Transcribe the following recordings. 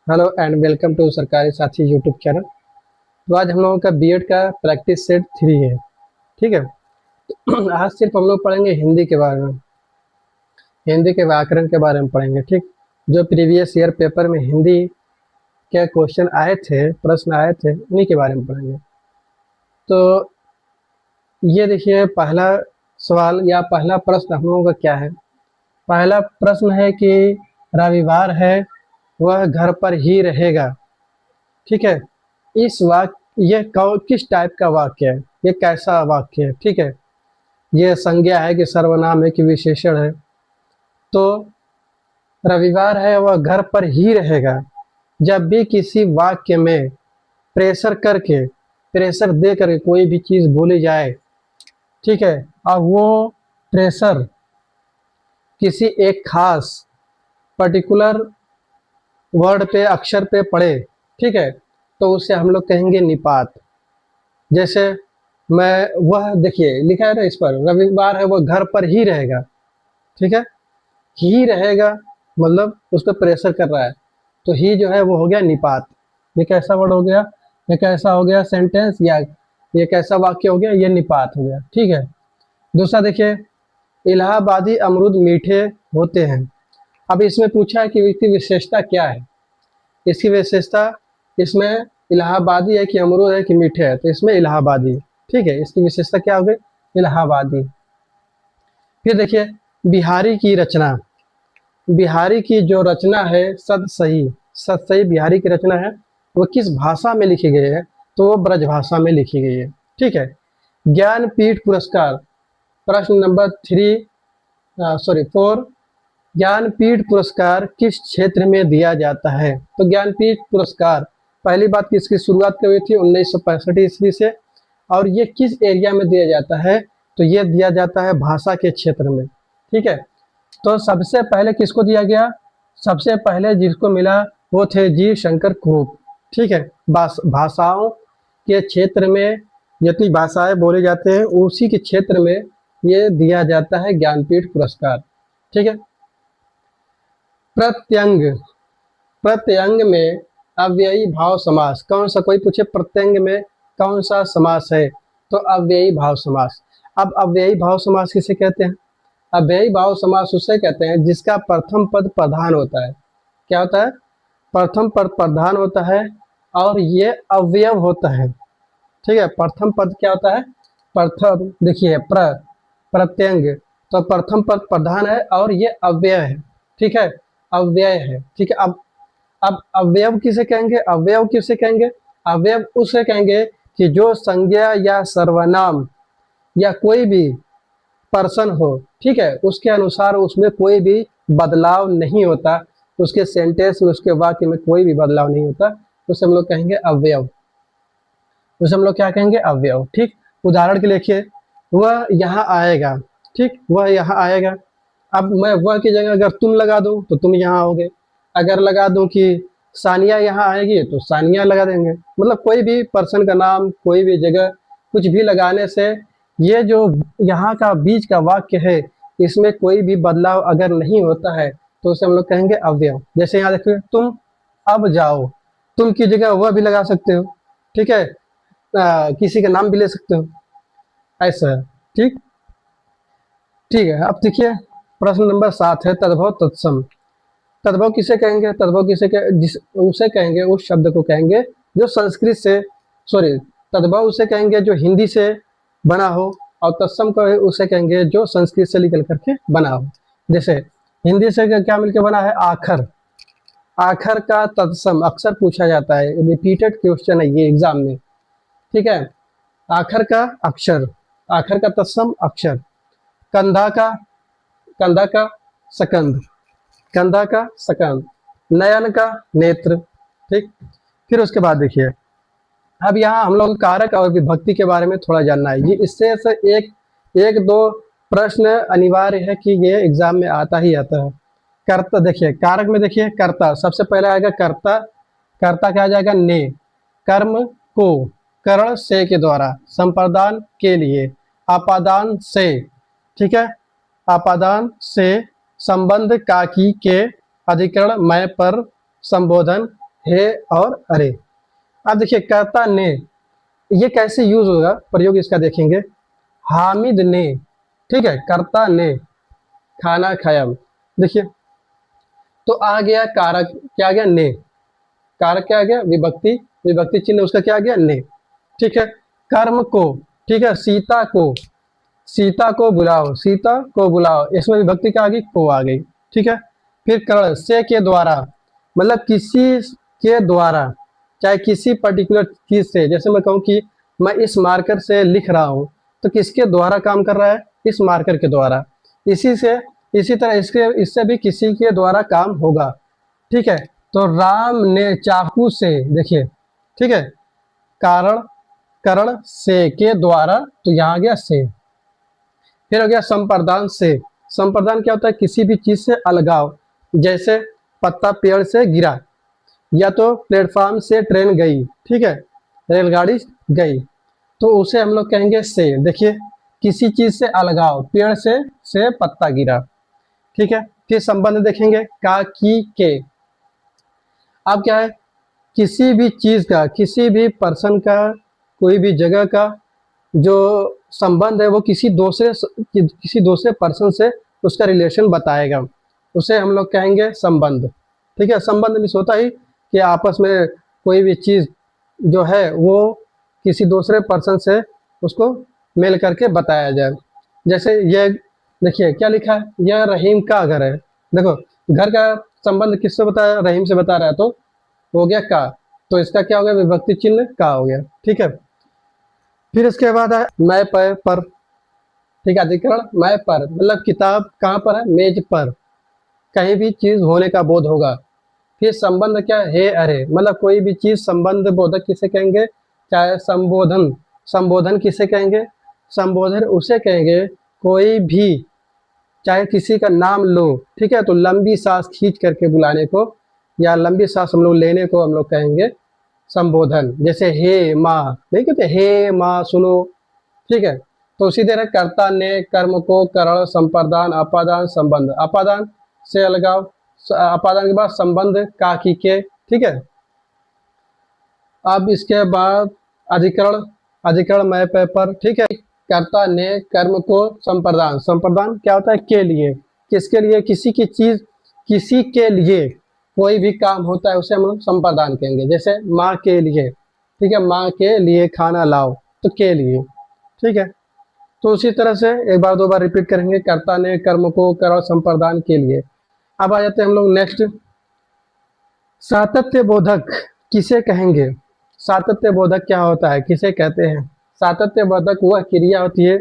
Hello and welcome to सरकारी साथी YouTube channel. तो आज हम लोगों का बीएड का प्रैक्टिस सेट 3 है। ठीक है। आज सिर्फ हम लोग पढ़ेंगे हिंदी के बारे में, हिंदी के व्याकरण के बारे में पढ़ेंगे। ठीक, जो प्रीवियस ईयर पेपर में हिंदी के क्वेश्चन आए थे, प्रश्न आए थे, उन्हीं के बारे में पढ़ेंगे। तो ये देखिए, पहला सवाल या पहला प्रश्न हम लोगों का क्या है। पहला प्रश्न है कि रविवार है, वह घर पर ही रहेगा। ठीक है। इस वाक्य ये किस टाइप का वाक्य है, ये कैसा वाक्य है। ठीक है। ये संज्ञा है कि सर्वनाम है कि विशेषण है। तो रविवार है वह घर पर ही रहेगा। जब भी किसी वाक्य में प्रेशर दे करके कोई भी चीज बोली जाए, ठीक है, और वो प्रेशर किसी एक खास पर्टिकुलर वर्ड पे, अक्षर पे पड़े, ठीक है, तो उसे हम लोग कहेंगे निपात। जैसे वह देखिए लिखा है ना, इस पर रविवार है वह घर पर ही रहेगा। ठीक है। ही रहेगा मतलब उस पर प्रेशर कर रहा है, तो ही जो है वो हो गया निपात। ये कैसा वर्ड हो गया, ये कैसा हो गया सेंटेंस, या ये कैसा वाक्य हो गया, ये निपात हो गया। ठीक है। दूसरा देखिए, इलाहाबादी अमरूद मीठे होते हैं। अब इसमें पूछा है कि इसकी विशेषता क्या है। इसकी विशेषता, इसमें इलाहाबादी है कि अमरूद है कि मीठे है, तो इसमें इलाहाबादी। ठीक है, इसकी विशेषता क्या हो गई, इलाहाबादी। फिर देखिए, बिहारी की रचना, बिहारी की जो रचना है सद सही बिहारी की रचना है, वो किस भाषा में लिखी गई है, तो वो ब्रज भाषा में लिखी गई है। ठीक है। ज्ञानपीठ पुरस्कार, प्रश्न नंबर 4, ज्ञानपीठ पुरस्कार किस क्षेत्र में दिया जाता है। तो ज्ञानपीठ पुरस्कार पहली बात की इसकी शुरुआत करी हुई थी 1965 ईस्वी से, और ये किस एरिया में दिया जाता है, तो ये दिया जाता है भाषा के क्षेत्र में। ठीक है। तो सबसे पहले किसको दिया गया, सबसे पहले जिसको मिला वो थे जी शंकर कुरूप। ठीक है। भाषाओं के क्षेत्र में जितनी भाषाएं बोले जाते हैं उसी के क्षेत्र में ये दिया जाता है ज्ञानपीठ पुरस्कार। ठीक है। प्रत्यंग, प्रत्यंग में अव्ययी भाव समास कौन सा, कोई पूछे प्रत्यंग में कौन सा समास है, तो अव्ययी भाव समास। अब अव्ययी भाव समास किसे कहते हैं, अव्ययी भाव समास उसे कहते हैं जिसका प्रथम पद प्रधान होता है। क्या होता है, प्रथम पद प्रधान होता है और ये अवयव होता है। ठीक है। प्रथम पद क्या होता है, प्रथम देखिए प्रत्यंग, तो प्रथम पद प्रधान है और ये अव्यय है। ठीक है, अव्यय है। ठीक है। अब अवयव किसे कहेंगे, अवयव किसे कहेंगे, अवयव उसे कहेंगे कि जो संज्ञा या सर्वनाम या कोई भी पर्सन हो, ठीक है, उसके अनुसार उसमें कोई भी बदलाव नहीं होता, उसके सेंटेंस में, उसके वाक्य में कोई भी बदलाव नहीं होता, उसे हम लोग कहेंगे अवयव। उसे हम लोग क्या कहेंगे, अवयव। ठीक। उदाहरण के लिए लिखिए, वह यहाँ आएगा। ठीक, वह यहाँ आएगा। अब मैं वह की जगह अगर तुम लगा दूं तो तुम यहाँ आओगे। अगर लगा दूं कि सानिया यहाँ आएगी तो सानिया लगा देंगे। मतलब कोई भी पर्सन का नाम, कोई भी जगह, कुछ भी लगाने से ये जो यहाँ का बीच का वाक्य है, इसमें कोई भी बदलाव अगर नहीं होता है तो उसे हम लोग कहेंगे अवयव। जैसे यहाँ देखिए, तुम अब जाओ, तुम की जगह वह भी लगा सकते हो। ठीक है। किसी का नाम भी ले सकते हो, ऐसा है। ठीक, ठीक है। अब देखिए, प्रश्न नंबर 7 है तद्भव तत्सम। तद्भव किसे कहेंगे, तद्भव उसे कहेंगे, उस शब्द को कहेंगे जो संस्कृत से, सॉरी, तद्भव उसे कहेंगे जो हिंदी से बना हो, और तत्सम को उसे कहेंगे जो संस्कृत से निकल करके बना हो। जैसे हिंदी से क्या मिलकर बना है, आखर, आखर का तत्सम अक्सर पूछा जाता है, रिपीटेड क्वेश्चन है ये एग्जाम में। ठीक है। आखर का अक्षर, आखर का तत्सम अक्षर। कंधा का, कंधा का सकंद, कंधा का सकंद। नयन का नेत्र। ठीक। फिर उसके बाद देखिए, अब यहाँ हम लोग कारक और विभक्ति के बारे में थोड़ा जानना है। ये इससे एक दो प्रश्न अनिवार्य है कि ये एग्जाम में आता ही आता है। कर्ता, देखिए कारक में देखिए, कर्ता सबसे पहले आएगा कर्ता। कर्ता क्या आ जाएगा, ने। कर्म को करण से के द्वारा, संप्रदान के लिए, आपादान से। ठीक है। आपादान से, संबंध का की के, अधिकरण मैं पर, संबोधन हे और अरे। अब देखिए कर्ता ने, ये कैसे यूज होगा, प्रयोग इसका देखेंगे। हामिद ने, ठीक है, कर्ता ने खाना खाया। देखिए तो आ गया कारक, क्या आ गया, ने। कारक क्या आ गया, विभक्ति, विभक्ति चिन्ह उसका क्या आ गया, ने। ठीक है, कर्म को, ठीक है, सीता को, सीता को बुलाओ, सीता को बुलाओ, इसमें विभक्ति क्या आ गई, को आ गई। ठीक है, फिर कर्ण से के द्वारा, मतलब किसी के द्वारा, चाहे किसी पर्टिकुलर चीज से, जैसे मैं कहूँ कि मैं इस मार्कर से लिख रहा हूँ, तो किसके द्वारा काम कर रहा है, इस मार्कर के द्वारा। इसी से, इसी तरह इसके, इससे भी किसी के द्वारा काम होगा। ठीक है, तो राम ने चाकू से, देखिए, ठीक है, कारण, करण से के द्वारा, तो यहाँ आ गया से। फिर हो गया संप्रदान से। संप्रदान क्या होता है, किसी भी चीज से अलगाव, जैसे पत्ता पेड़ से गिरा, या तो प्लेटफॉर्म से ट्रेन गई, ठीक है, रेलगाड़ी गई, तो उसे हम लोग कहेंगे से। देखिए किसी चीज से अलगाव, पेड़ से पत्ता गिरा। ठीक है, फिर संबंध देखेंगे, का, की, के। अब क्या है, किसी भी चीज का, किसी भी पर्सन का, कोई भी जगह का जो संबंध है वो किसी दूसरे पर्सन से उसका रिलेशन बताएगा, उसे हम लोग कहेंगे संबंध। ठीक है, संबंध में होता ही कि आपस में कोई भी चीज़ जो है वो किसी दूसरे पर्सन से उसको मेल करके बताया जाए। जैसे ये देखिए क्या लिखा है, यह रहीम का घर है। देखो घर का संबंध किससे बताया, रहीम से बता रहा है, तो हो गया का, तो इसका क्या हो गया, विभक्ति चिन्ह का हो गया। ठीक है, फिर इसके बाद है मैं पर, ठीक है, अधिकरण मैं पर, मतलब किताब कहाँ पर है, मेज पर, कहीं भी चीज होने का बोध होगा। फिर संबंध क्या है, अरे, मतलब कोई भी चीज संबंध बोधक किसे कहेंगे, चाहे संबोधन, संबोधन किसे कहेंगे, संबोधन उसे कहेंगे कोई भी, चाहे किसी का नाम लो, ठीक है, तो लंबी सांस खींच करके बुलाने को, या लंबी सांस हम लोग लेने को हम लोग कहेंगे संबोधन। जैसे हे माँ, नहीं कहते हे माँ सुनो। ठीक है, तो उसी तरह कर्ता ने कर्म को करण, संप्रदान, अपादान, संबंध, अपादान से अलगाव, अपादान के बाद संबंध का, की, के। ठीक है, अब इसके बाद अधिकरण, अधिकरण मैं पे पर। ठीक है, कर्ता ने कर्म को संप्रदान, संप्रदान क्या होता है, के लिए, किसके लिए, किसी की चीज, किसी के लिए कोई भी काम होता है उसे हम लोग संप्रदान कहेंगे। जैसे माँ के लिए, ठीक है, माँ के लिए खाना लाओ, तो के लिए। ठीक है, तो उसी तरह से एक बार दो बार रिपीट करेंगे, कर्ता ने कर्म को करण, संप्रदान के लिए। अब आ जाते हैं हम लोग नेक्स्ट, सातत्य बोधक किसे कहेंगे। सातत्य बोधक क्या होता है, किसे कहते हैं। सातत्य बोधक वह क्रिया होती है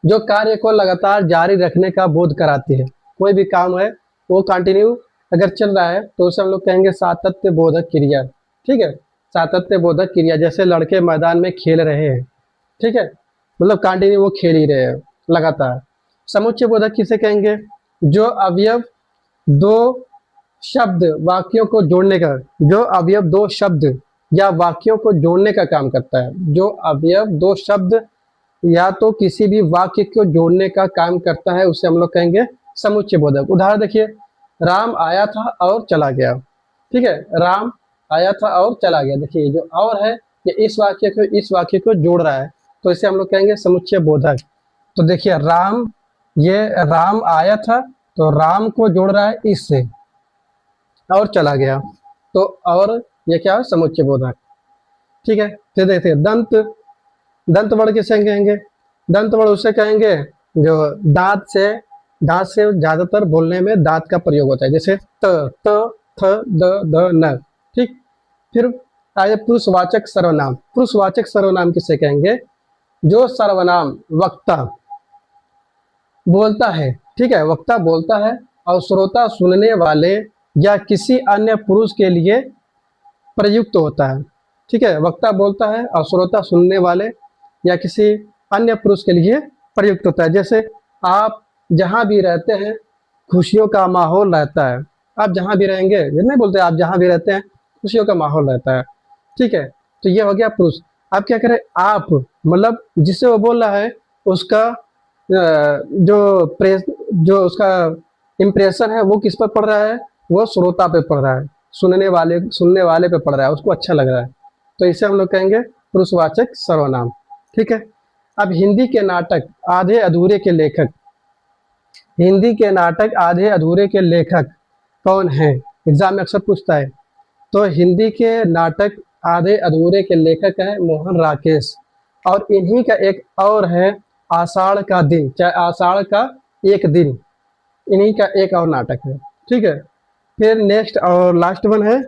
जो कार्य को लगातार जारी रखने का बोध कराती है। कोई भी काम है वो कंटिन्यू अगर चल रहा है तो उसे हम लोग कहेंगे सातत्य बोधक क्रिया। ठीक है, सातत्य बोधक क्रिया, जैसे लड़के मैदान में खेल रहे हैं, ठीक है, मतलब कंटिन्यू वो खेल ही रहे हैं लगातार। समुच्चय बोधक किसे कहेंगे, जो अवयव दो शब्द वाक्यों को जोड़ने का, जो अवयव दो शब्द या वाक्यों को जोड़ने का काम करता है। जो अवयव दो शब्द या तो किसी भी वाक्य को जोड़ने का काम करता है उसे हम लोग कहेंगे समुच्चय बोधक। उदाहरण देखिए, राम आया था और चला गया। ठीक है, राम आया था और चला गया। देखिए जो और है ये इस वाक्य को जोड़ रहा है, तो इसे हम लोग कहेंगे समुच्चय बोधक। तो देखिए राम, ये राम आया था तो राम को जोड़ रहा है इससे, और चला गया, तो और ये क्या है, समुच्चय बोधक। ठीक है, फिर देखते दंत, दंत वर्ण किसे कहेंगे, दंत वर्ण उसे कहेंगे जो दांत से ज्यादातर बोलने में दांत का प्रयोग होता है, जैसे त, थ, द, न। ठीक, फिर आए पुरुषवाचक सर्वनाम। पुरुषवाचक सर्वनाम किसे कहेंगे, जो सर्वनाम वक्ता बोलता है, ठीक है, वक्ता बोलता है और श्रोता सुनने वाले या किसी अन्य पुरुष के लिए प्रयुक्त होता है। ठीक है, वक्ता बोलता है और श्रोता सुनने वाले या किसी अन्य पुरुष के लिए प्रयुक्त होता है। जैसे आप जहाँ भी रहते हैं खुशियों का माहौल रहता है। आप जहाँ भी रहेंगे, ये नहीं बोलते आप जहाँ भी रहते हैं खुशियों का माहौल रहता है। ठीक है, तो ये हो गया पुरुष। आप क्या करें, आप मतलब जिससे वो बोल रहा है उसका जो उसका इम्प्रेशन है वो किस पर पड़ रहा है, वो श्रोता पे पड़ रहा है। सुनने वाले पे पड़ रहा है, उसको अच्छा लग रहा है, तो इसे हम लोग कहेंगे पुरुषवाचक सर्वनाम। ठीक है। अब हिंदी के नाटक आधे अधूरे के लेखक, हिंदी के नाटक आधे अधूरे के लेखक कौन है? एग्जाम में अक्सर पूछता है। तो हिंदी के नाटक आधे अधूरे के लेखक हैं मोहन राकेश, और इन्हीं का एक और है आषाढ़ का दिन, चाहे आषाढ़ का एक दिन, इन्हीं का एक और नाटक है। ठीक है। फिर नेक्स्ट और लास्ट वन है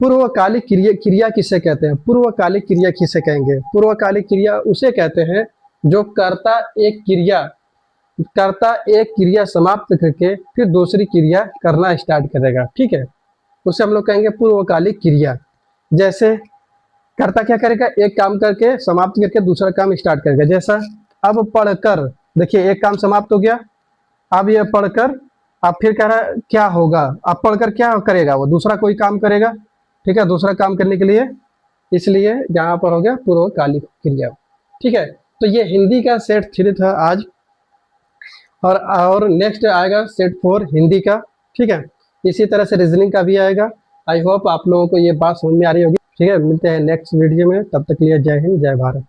पूर्वकालिक क्रिया, क्रिया किसे कहते हैं? पूर्वकालिक क्रिया किसे कहेंगे? पूर्वकालिक क्रिया उसे कहते हैं जो कर्ता एक क्रिया समाप्त करके फिर दूसरी क्रिया करना स्टार्ट करेगा। ठीक है, उसे हम लोग कहेंगे पूर्वकालिक क्रिया। जैसे कर्ता क्या करेगा? एक काम करके समाप्त करके दूसरा काम स्टार्ट करेगा। जैसा अब पढ़कर, देखिए एक काम समाप्त हो गया, अब ये पढ़कर, अब फिर कह रहा है क्या होगा, अब पढ़कर क्या करेगा? वो दूसरा कोई काम करेगा। ठीक है, दूसरा काम करने के लिए, इसलिए यहाँ पर हो गया पूर्वकालिक क्रिया। ठीक है, तो ये हिंदी का सेट 3 था आज, और नेक्स्ट आएगा सेट 4 हिंदी का। ठीक है, इसी तरह से रीजनिंग का भी आएगा। आई होप आप लोगों को ये बात समझ में आ रही होगी। ठीक है, मिलते हैं नेक्स्ट वीडियो में, तब तक के लिए जय हिंद जय भारत।